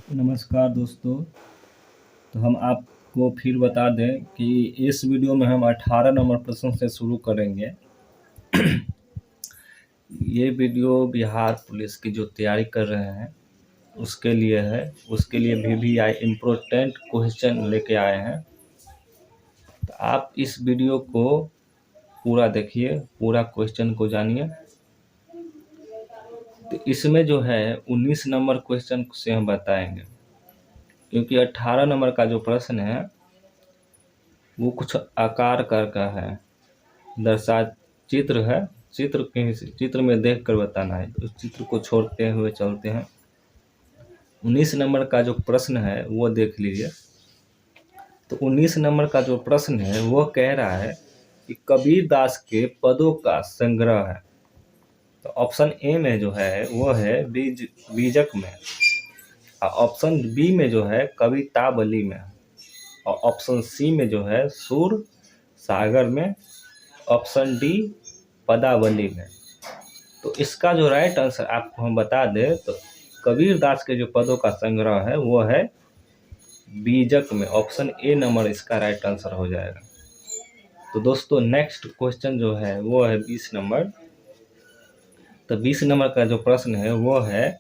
नमस्कार दोस्तों। तो हम आपको फिर बता दें कि इस वीडियो में हम 18 नंबर प्रश्न से शुरू करेंगे। ये वीडियो बिहार पुलिस की जो तैयारी कर रहे हैं उसके लिए है। उसके लिए VVI इम्पोर्टेंट क्वेश्चन लेके आए हैं। तो आप इस वीडियो को पूरा देखिए, पूरा क्वेश्चन को जानिए। तो इसमें जो है 19 नंबर क्वेश्चन से हम बताएंगे, क्योंकि 18 नंबर का जो प्रश्न है वो कुछ आकार का है, दर्शा चित्र है। चित्र में देखकर बताना है। तो उस चित्र को छोड़ते हुए चलते हैं। 19 नंबर का जो प्रश्न है वो देख लीजिए। तो 19 नंबर का जो प्रश्न है वो कह रहा है कि कबीर दास के पदों का संग्रह है। तो ऑप्शन ए में जो है वो है बीजक में, और ऑप्शन बी में जो है कवितावली में, और ऑप्शन सी में जो है सुर सागर में, ऑप्शन डी पदावली में। तो इसका जो राइट आंसर आपको हम बता दें तो कबीर दास के जो पदों का संग्रह है वो है बीजक में। ऑप्शन ए नंबर इसका राइट आंसर हो जाएगा। तो दोस्तों नेक्स्ट क्वेश्चन जो है वो है 20 नंबर। तो 20 नंबर का जो प्रश्न है वो है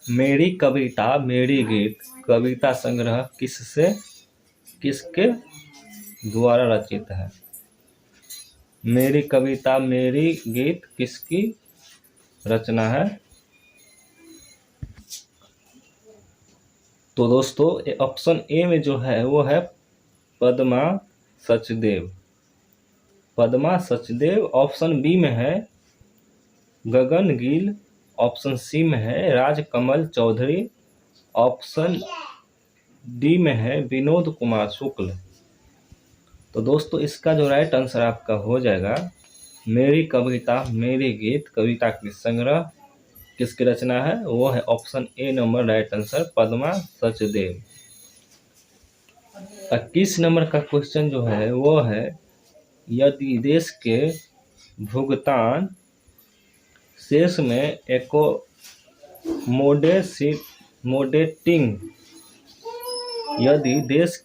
मेरी कविता मेरी गीत कविता संग्रह किसके द्वारा रचित है। मेरी कविता मेरी गीत किसकी रचना है। तो दोस्तों ऑप्शन ए में जो है वो है पद्मा सचदेव। पद्मा सचदेव। ऑप्शन बी में है गगन गिल। ऑप्शन सी में है राजकमल चौधरी। ऑप्शन डी में है विनोद कुमार शुक्ल। तो दोस्तों इसका जो राइट आंसर आपका हो जाएगा मेरी कविता मेरी गीत कविता की संग्रह किसकी रचना है, वो है option A number right answer Padma Sachdev. 21 number का क्वेश्चन जो है वो है यदि देश के भुगतान शेष में मोडेटिंग यदि देश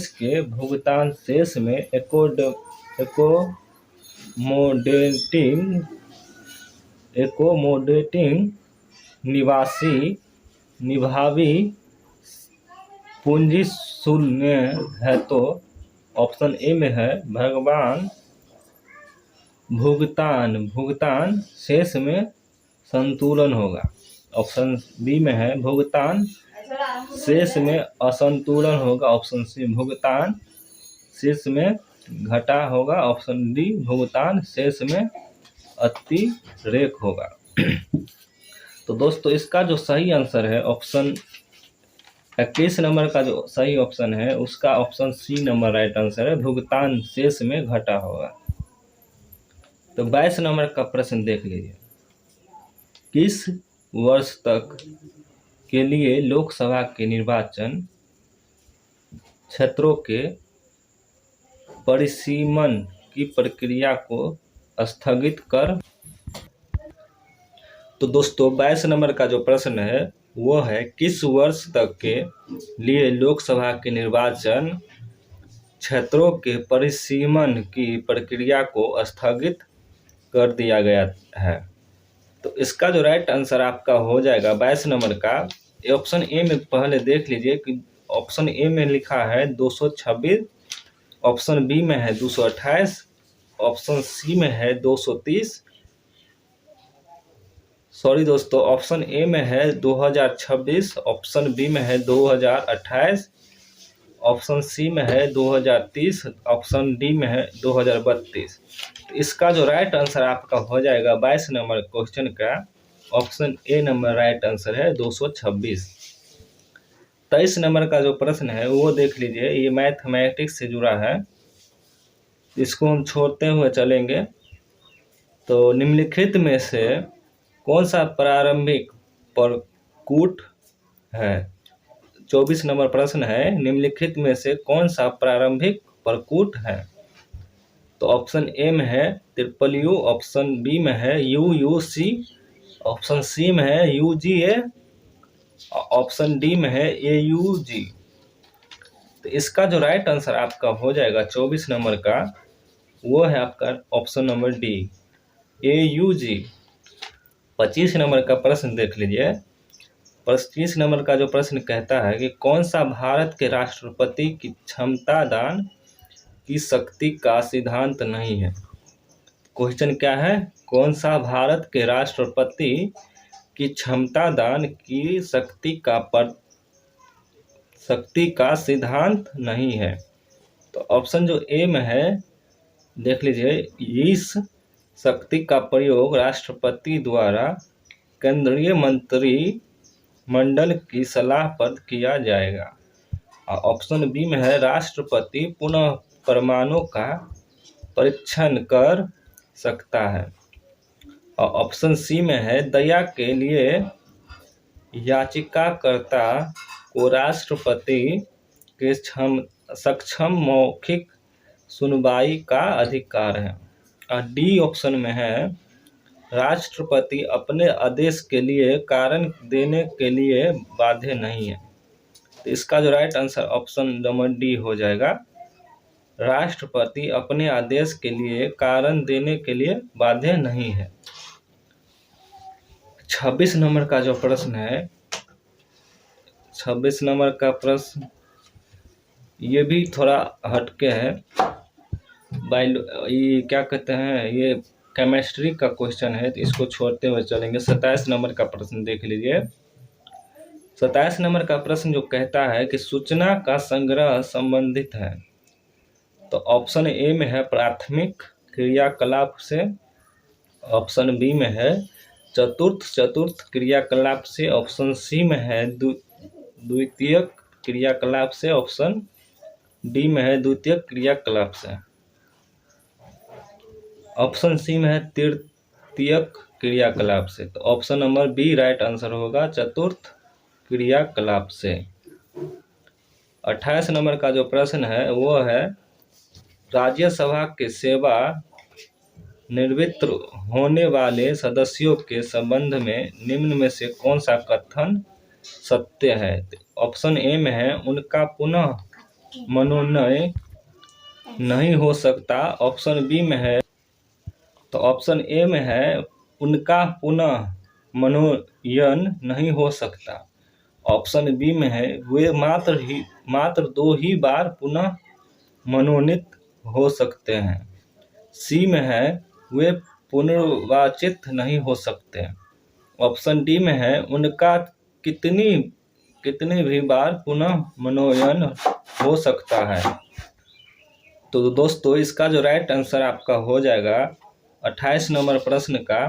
के भुगतान शेष में एकोमोडेटिंग निभावी पूंजी शून्य है तो ऑप्शन ए में है भगवान भुगतान शेष में संतुलन होगा। ऑप्शन बी में है भुगतान शेष में असंतुलन होगा। ऑप्शन सी भुगतान शेष में घटा होगा। ऑप्शन डी भुगतान शेष में अतिरेक होगा। तो दोस्तों इसका जो सही आंसर है ऑप्शन 21 नंबर का जो सही ऑप्शन है उसका option C number right answer है, भुगतान शेष में घटा होगा। तो 22 नंबर का प्रश्न देख लीजिए। किस वर्ष तक के लिए लोकसभा के निर्वाचन क्षेत्रों के परिसीमन की प्रक्रिया को स्थगित कर। तो दोस्तों 22 नंबर का जो प्रश्न है वो है किस वर्ष तक के लिए लोकसभा के निर्वाचन क्षेत्रों के परिसीमन की प्रक्रिया को स्थगित कर दिया गया है। तो इसका जो राइट आंसर आपका हो जाएगा 22 नंबर का ऑप्शन ए में। पहले देख लीजिए कि ऑप्शन ए में लिखा है 226, ऑप्शन बी में है 228, ऑप्शन सी में है 230। सॉरी दोस्तों, ऑप्शन ए में है 2026, ऑप्शन बी में है 2028, ऑप्शन सी में है 2030, ऑप्शन डी में है 2032। तो इसका जो राइट आंसर आपका हो जाएगा 22 नंबर क्वेश्चन का option A number right answer है 226। 23 नंबर का जो प्रश्न है वो देख लीजिए, ये मैथमेटिक्स से जुड़ा है, इसको हम छोड़ते हुए चलेंगे। तो निम्नलिखित में से कौन सा प्रारंभिक प्रकूट है। 24 नंबर प्रश्न है निम्नलिखित में से कौन सा प्रारंभिक प्रकूट है। तो ऑप्शन ए में है ट्रिपल यू, ऑप्शन बी में है UUC, ऑप्शन सी में है UGA, ऑप्शन डी में है AUG। तो इसका जो राइट आंसर आपका हो जाएगा 24 नंबर का, वो है आपका option number D, AUG। 25 number का प्रश्न देख लीजिए। 25 नंबर का जो प्रश्न कहता है कि कौन सा भारत के राष्ट्रपति की क्षमता दान की शक्ति का सिद्धांत नहीं है। क्वेश्चन क्या है, कौन सा भारत के राष्ट्रपति की क्षमता दान की शक्ति का सिद्धांत नहीं है। तो ऑप्शन जो ए में है देख लीजिए, इस शक्ति का प्रयोग राष्ट्रपति द्वारा केंद्रीय मंत्रिमंडल की सलाह पर किया जाएगा। और ऑप्शन बी में है, राष्ट्रपति पुनः परमाणु का परीक्षण कर सकता है। और ऑप्शन सी में है, दया के लिए याचिकाकर्ता को राष्ट्रपति के सक्षम मौखिक सुनवाई का अधिकार है। और डी ऑप्शन में है, राष्ट्रपति अपने आदेश के लिए कारण देने के लिए बाध्य नहीं है। तो इसका जो right answer option number D हो जाएगा, राष्ट्रपति अपने आदेश के लिए कारण देने के लिए बाध्य नहीं है। 26 नंबर का जो प्रश्न है, 26 नंबर का प्रश्न ये भी थोड़ा हटके है। ये क्या कहते हैं, ये केमिस्ट्री का क्वेश्चन है, तो इसको छोड़ते हुए चलेंगे। 27 नंबर का प्रश्न देख लीजिए। 27 नंबर का प्रश्न जो कहता है कि सूचना का संग्रह संबंधित है। तो ऑप्शन ए में है प्राथमिक क्रियाकलाप से, ऑप्शन बी में है चतुर्थ क्रियाकलाप से, ऑप्शन सी में है द्वितीयक क्रियाकलाप से, ऑप्शन डी में है द्वितीयक क्रियाकलाप से, ऑप्शन सी में है तृतीयक क्रियाकलाप से। तो option number B right answer होगा, चतुर्थ क्रियाकलाप से। 28 नंबर का जो प्रश्न है वो है, राज्यसभा के सेवा निवृत्त होने वाले सदस्यों के संबंध में निम्न में से कौन सा कथन सत्य है। ऑप्शन ए में है, उनका पुनः मनोनयन नहीं हो सकता, ऑप्शन बी में है, तो ऑप्शन ए में है, उनका पुनः मनोनयन नहीं हो सकता, ऑप्शन बी में है, वे मात्र 2 ही बार पुनः मनोनीत हो सकते हैं, सी में है, वे पुनर्वाचित नहीं हो सकते, ऑप्शन डी में है, उनका कितनी भी बार पुनः मनोनयन हो सकता है। तो दोस्तों इसका जो राइट आंसर आपका हो जाएगा 28 नंबर प्रश्न का,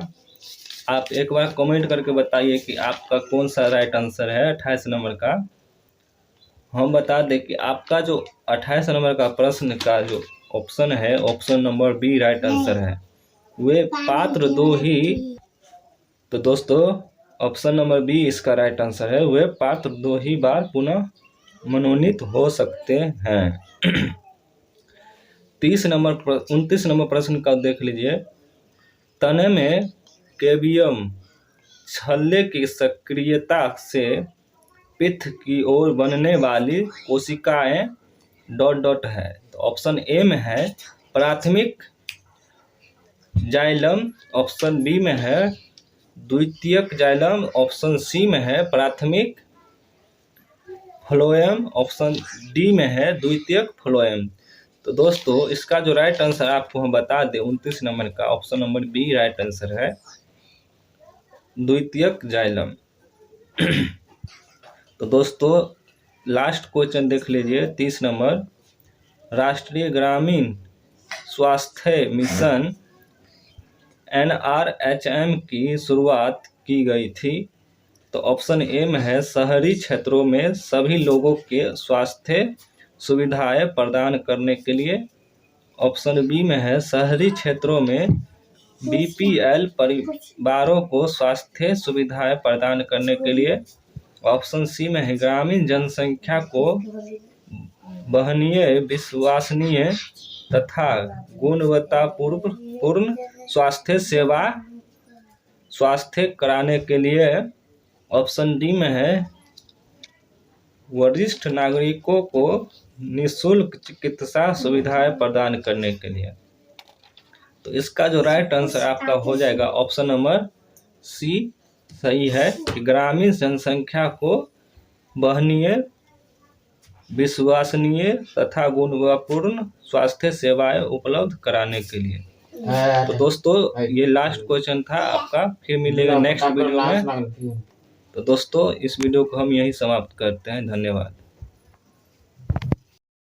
आप एक बार कमेंट करके बताइए कि आपका कौन सा राइट आंसर है 28 नंबर का। हम बता दें कि आपका जो 28 नंबर का प्रश्न का जो ऑप्शन है, option number B right answer है, वे पात्र 2 ही। तो दोस्तों ऑप्शन नंबर बी इसका राइट आंसर है, वे पात्र 2 ही बार पुनः मनोनीत हो सकते हैं। 29 नंबर प्रश्न का देख लीजिए। तने में कैबियम छल्ले की सक्रियता से पित्त की ओर बनने वाली कोशिकाएं ... है। तो ऑप्शन ए में है प्राथमिक जाइलम, ऑप्शन बी में है द्वितीयक जाइलम, ऑप्शन सी में है प्राथमिक फ्लोएम, ऑप्शन डी में है द्वितीयक फ्लोएम। तो दोस्तों इसका जो राइट आंसर आपको हम बता दें 29 नंबर का, option number B right answer है, द्वितीयक जाइलम। तो दोस्तों लास्ट क्वेश्चन देख लीजिए 30 नंबर। राष्ट्रीय ग्रामीण स्वास्थ्य मिशन NRHM की शुरुआत की गई थी। तो ऑप्शन ए में है, शहरी क्षेत्रों में सभी लोगों के स्वास्थ्य सुविधाएं प्रदान करने के लिए, ऑप्शन बी में है, शहरी क्षेत्रों में BPL परिवारों को स्वास्थ्य सुविधाएं प्रदान करने के लिए, ऑप्शन सी में है, ग्रामीण जनसंख्या को वहनीय, विश्वसनीय तथा गुणवत्तापूर्ण स्वास्थ्य स्वास्थ्य कराने के लिए। ऑप्शन डी में है वरिष्ठ नागरिकों को निःशुल्क चिकित्सा सुविधाएं प्रदान करने के लिए। तो इसका जो राइट आंसर आपका हो जाएगा ऑप्शन नंबर सी सही है कि ग्रामीण जनसंख्या को वहनीय, विश्वसनीय तथा गुणवत्तापूर्ण स्वास्थ्य सेवाएं उपलब्ध कराने के लिए। तो दोस्तों ये लास्ट क्वेश्चन था आपका, फिर मिलेगा नेक्स्ट वीडियो में। तो दोस्तों इस वीडियो को हम यहीं समाप्त करते हैं। धन्यवाद।